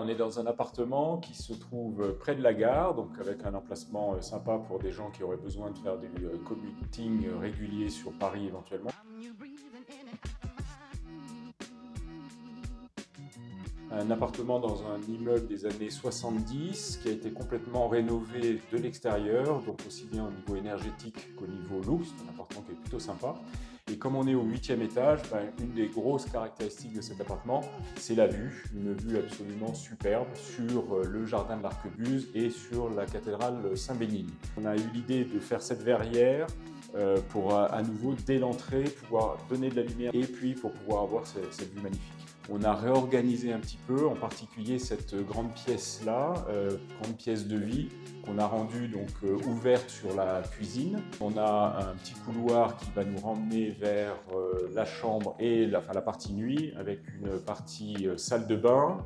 on est dans un appartement qui se trouve près de la gare, donc avec un emplacement sympa pour des gens qui auraient besoin de faire du commuting régulier sur Paris éventuellement. Un appartement dans un immeuble des années 70 qui a été complètement rénové de l'extérieur, donc aussi bien au niveau énergétique qu'au niveau look. C'est un appartement qui est plutôt sympa. Et comme on est au 8e étage, une des grosses caractéristiques de cet appartement, c'est la vue. Une vue absolument superbe sur le jardin de l'Arquebuse et sur la cathédrale Saint-Bénigne. On a eu l'idée de faire cette verrière pour à nouveau, dès l'entrée, pouvoir donner de la lumière et puis pour pouvoir avoir cette vue magnifique. On a réorganisé un petit peu, en particulier cette grande pièce-là, grande pièce de vie, qu'on a rendue donc ouverte sur la cuisine. On a un petit couloir qui va nous ramener vers la chambre et la partie nuit, avec une partie salle de bain.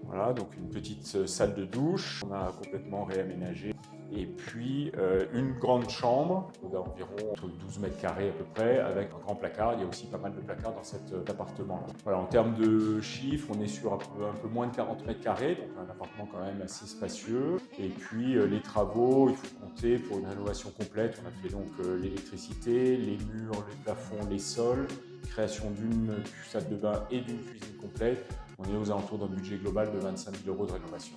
Voilà, donc une petite salle de douche, on a complètement réaménagé. Et puis une grande chambre d'environ 12 mètres carrés à peu près, avec un grand placard. Il y a aussi pas mal de placards dans cet appartement-là. Voilà, en termes de chiffres, on est sur un peu moins de 40 mètres carrés, donc un appartement quand même assez spacieux. Et puis les travaux, il faut compter pour une rénovation complète. On a fait donc l'électricité, les murs, les plafonds, les sols, création d'une salle de bain et d'une cuisine complète. On est aux alentours d'un budget global de 25 000 € de rénovation.